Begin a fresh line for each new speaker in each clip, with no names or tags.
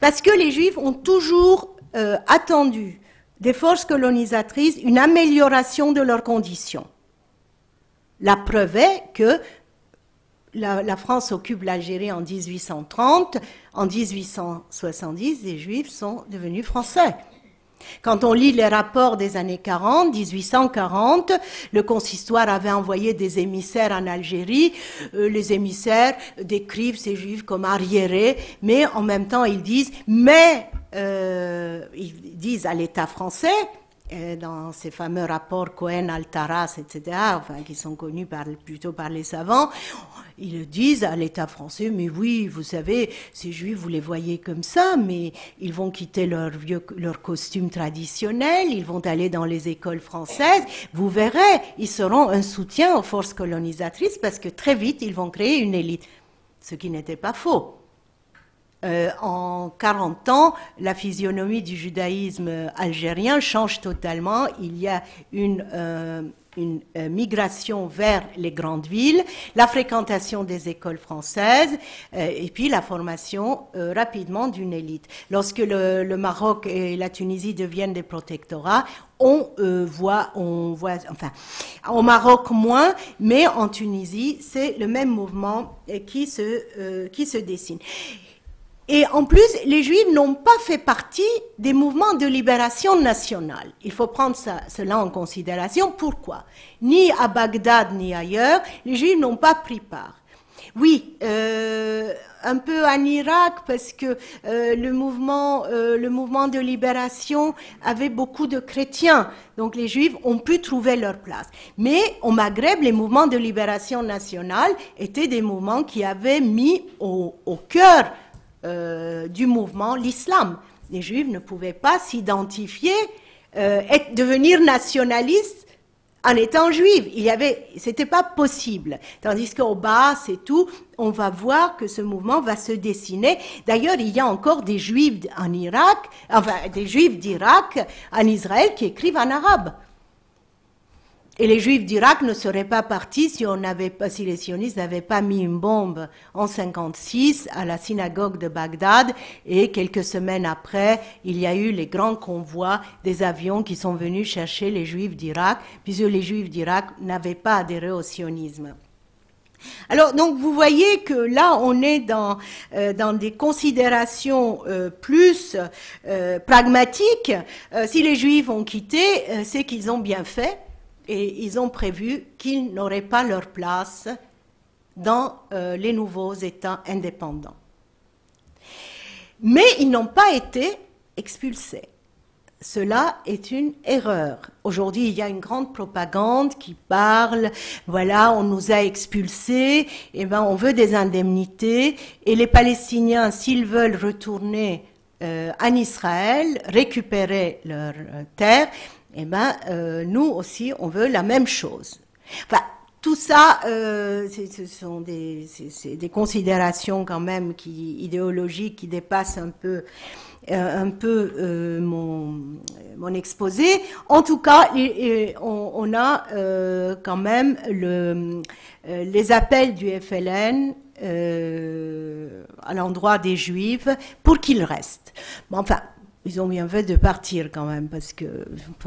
Parce que les Juifs ont toujours attendu des forces colonisatrices une amélioration de leurs conditions. La preuve est que la France occupe l'Algérie en 1830, en 1870, les Juifs sont devenus français. Quand on lit les rapports des années 40, 1840, le consistoire avait envoyé des émissaires en Algérie. Les émissaires décrivent ces Juifs comme arriérés, mais en même temps ils disent à l'État français, dans ces fameux rapports Cohen-Altaras, etc., enfin, qui sont connus plutôt par les savants, ils disent à l'État français, mais oui, vous savez, ces Juifs, vous les voyez comme ça, mais ils vont quitter leur costume traditionnel, ils vont aller dans les écoles françaises, vous verrez, ils seront un soutien aux forces colonisatrices parce que très vite, ils vont créer une élite. Ce qui n'était pas faux. En 40 ans, la physionomie du judaïsme algérien change totalement. Il y a une migration vers les grandes villes, la fréquentation des écoles françaises et puis la formation rapidement d'une élite. Lorsque le Maroc et la Tunisie deviennent des protectorats, on voit, enfin, au Maroc moins, mais en Tunisie, c'est le même mouvement qui se dessine. Et en plus, les Juifs n'ont pas fait partie des mouvements de libération nationale. Il faut prendre cela en considération. Pourquoi? Ni à Bagdad ni ailleurs, les Juifs n'ont pas pris part. Oui, un peu en Irak, parce que le mouvement de libération avait beaucoup de chrétiens. Donc les Juifs ont pu trouver leur place. Mais au Maghreb, les mouvements de libération nationale étaient des mouvements qui avaient mis au cœur du mouvement l'islam. Les Juifs ne pouvaient pas s'identifier, devenir nationalistes en étant juifs. C'était pas possible. Tandis qu'au bas, c'est tout, on va voir que ce mouvement va se dessiner. D'ailleurs, il y a encore des Juifs en Irak, enfin des Juifs d'Irak, en Israël, qui écrivent en arabe. Et les Juifs d'Irak ne seraient pas partis si les sionistes n'avaient pas mis une bombe en 56 à la synagogue de Bagdad. Et quelques semaines après, il y a eu les grands convois des avions qui sont venus chercher les Juifs d'Irak, puisque les Juifs d'Irak n'avaient pas adhéré au sionisme. Alors, donc, vous voyez que là, on est dans des considérations plus pragmatiques. Si les Juifs ont quitté, c'est qu'ils ont bien fait. Et ils ont prévu qu'ils n'auraient pas leur place dans les nouveaux États indépendants. Mais ils n'ont pas été expulsés. Cela est une erreur. Aujourd'hui, il y a une grande propagande qui parle, voilà, on nous a expulsés, et ben on veut des indemnités, et les Palestiniens, s'ils veulent retourner en Israël, récupérer leurs terres, eh ben, nous aussi, on veut la même chose. Enfin, tout ça, ce sont des considérations quand même idéologiques qui dépassent un peu mon exposé. En tout cas, on a quand même les appels du FLN à l'endroit des Juifs pour qu'ils restent. Bon, enfin, ils ont bien fait de partir quand même, parce que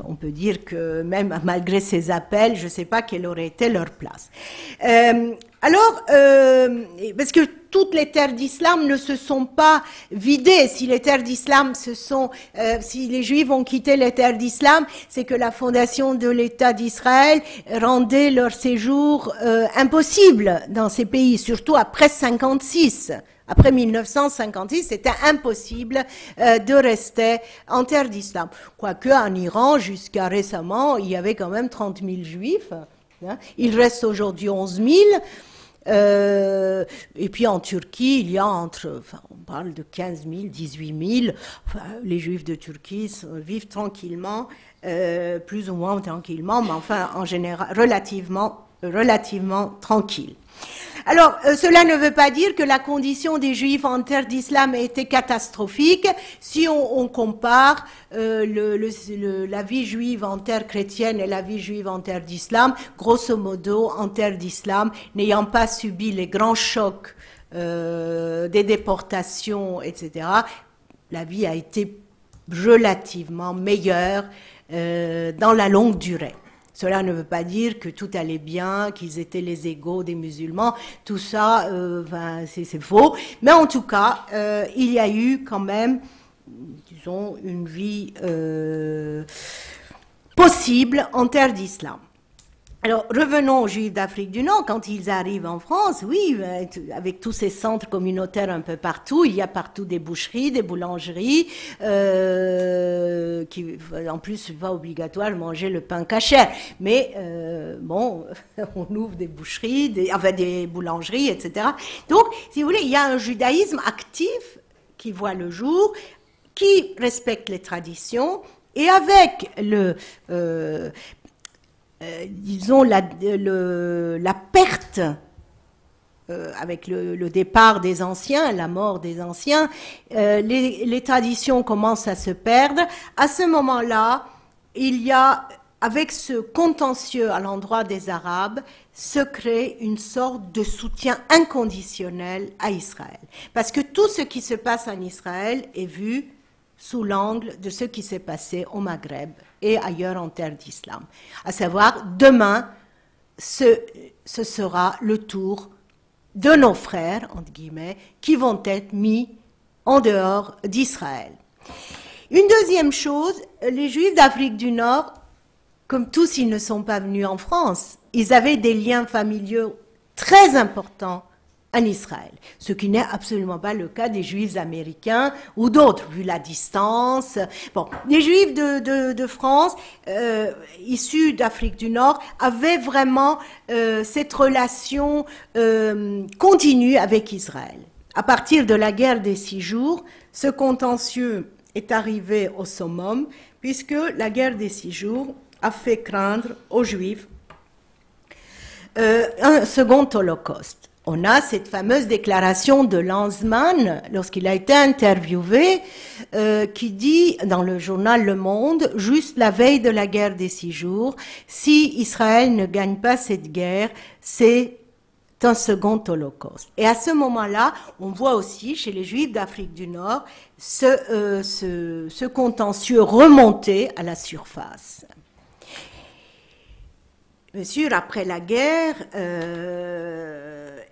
on peut dire que même malgré ces appels, je ne sais pas quelle aurait été leur place. Parce que toutes les terres d'islam ne se sont pas vidées. Si les terres d'islam si les Juifs ont quitté les terres d'islam, c'est que la fondation de l'État d'Israël rendait leur séjour impossible dans ces pays, surtout après 56. Après 1956, c'était impossible de rester en terre d'islam. Quoique en Iran, jusqu'à récemment, il y avait quand même 30 000 juifs. Hein. Il reste aujourd'hui 11 000. Et puis en Turquie, il y a on parle de 15 000, 18 000. Enfin, les juifs de Turquie vivent tranquillement, plus ou moins tranquillement, mais enfin, en général, relativement tranquille. Alors, cela ne veut pas dire que la condition des Juifs en terre d'islam a été catastrophique. Si on compare la vie juive en terre chrétienne et la vie juive en terre d'islam, grosso modo, en terre d'islam, n'ayant pas subi les grands chocs des déportations, etc., la vie a été relativement meilleure dans la longue durée. Cela ne veut pas dire que tout allait bien, qu'ils étaient les égaux des musulmans, tout ça, c'est faux. Mais en tout cas, il y a eu quand même, disons, une vie possible en terre d'islam. Alors, revenons aux Juifs d'Afrique du Nord. Quand ils arrivent en France, oui, avec tous ces centres communautaires un peu partout, il y a partout des boucheries, des boulangeries, qui, en plus, c'est pas obligatoire de manger le pain cachère. Mais, bon, on ouvre des boucheries, des boulangeries, etc. Donc, si vous voulez, il y a un judaïsme actif qui voit le jour, qui respecte les traditions, et avec disons, la perte, avec le départ des anciens, la mort des anciens, les traditions commencent à se perdre. À ce moment-là, il y a, avec ce contentieux à l'endroit des Arabes, se crée une sorte de soutien inconditionnel à Israël. Parce que tout ce qui se passe en Israël est vu sous l'angle de ce qui s'est passé au Maghreb et ailleurs en terre d'islam. À savoir, demain, ce sera le tour de nos frères, entre guillemets, qui vont être mis en dehors d'Israël. Une deuxième chose, les Juifs d'Afrique du Nord, comme tous, ils ne sont pas venus en France. Ils avaient des liens familiaux très importants en Israël, ce qui n'est absolument pas le cas des Juifs américains ou d'autres, vu la distance. Bon, les Juifs de France, issus d'Afrique du Nord, avaient vraiment cette relation continue avec Israël. À partir de la guerre des 6 jours, ce contentieux est arrivé au summum, puisque la guerre des 6 jours a fait craindre aux Juifs un second holocauste. On a cette fameuse déclaration de Lanzmann, lorsqu'il a été interviewé, qui dit dans le journal Le Monde, juste la veille de la guerre des 6 jours, si Israël ne gagne pas cette guerre, c'est un second holocauste. Et à ce moment-là, on voit aussi chez les Juifs d'Afrique du Nord ce contentieux remonter à la surface. Bien sûr, après la guerre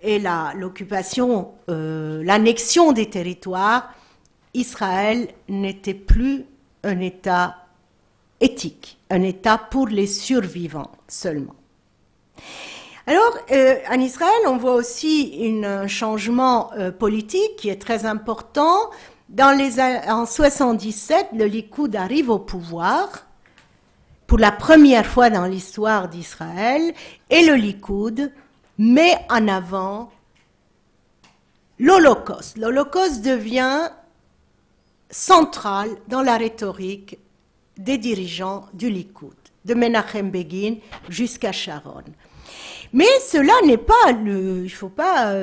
et l'occupation, l'annexion des territoires, Israël n'était plus un État éthique, un État pour les survivants seulement. Alors, en Israël, on voit aussi un changement politique qui est très important. En 77, le Likoud arrive au pouvoir pour la première fois dans l'histoire d'Israël, et le Likoud met en avant l'Holocauste. L'Holocauste devient central dans la rhétorique des dirigeants du Likoud, de Menachem Begin jusqu'à Sharon. Mais cela n'est pas il ne faut pas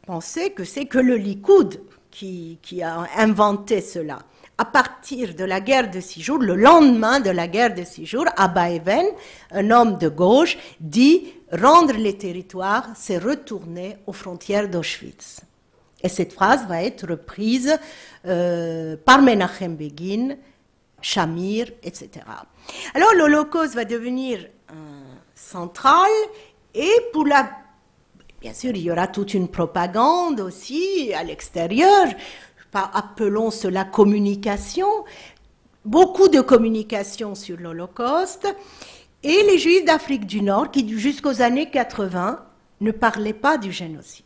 penser que c'est que le Likoud qui a inventé cela. À partir de la guerre de 6 jours, le lendemain de la guerre de 6 jours, Abba Eban, un homme de gauche, dit « Rendre les territoires, c'est retourner aux frontières d'Auschwitz ». Et cette phrase va être reprise par Menachem Begin, Shamir, etc. Alors l'Holocauste va devenir central, et bien sûr, il y aura toute une propagande aussi à l'extérieur. Appelons cela communication, beaucoup de communication sur l'Holocauste, et les Juifs d'Afrique du Nord qui, jusqu'aux années 80, ne parlaient pas du génocide.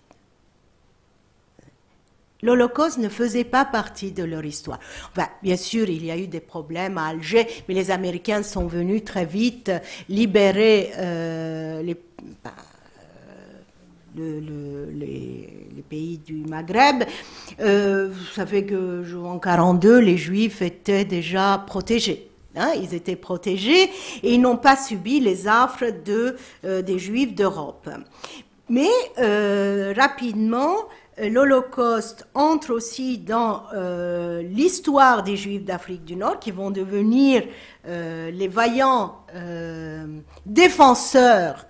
L'Holocauste ne faisait pas partie de leur histoire. Enfin, bien sûr, il y a eu des problèmes à Alger, mais les Américains sont venus très vite libérer les pays du Maghreb. Ça fait que en 1942, les Juifs étaient déjà protégés. Hein, ils étaient protégés et ils n'ont pas subi les affres des Juifs d'Europe. Mais rapidement, l'Holocauste entre aussi dans l'histoire des Juifs d'Afrique du Nord, qui vont devenir les vaillants défenseurs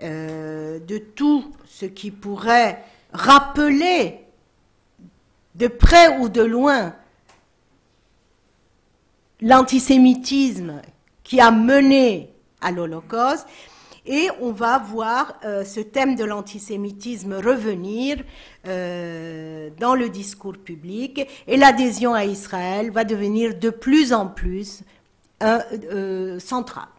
de tout ce qui pourrait rappeler de près ou de loin l'antisémitisme qui a mené à l'Holocauste, et on va voir ce thème de l'antisémitisme revenir dans le discours public, et l'adhésion à Israël va devenir de plus en plus centrale.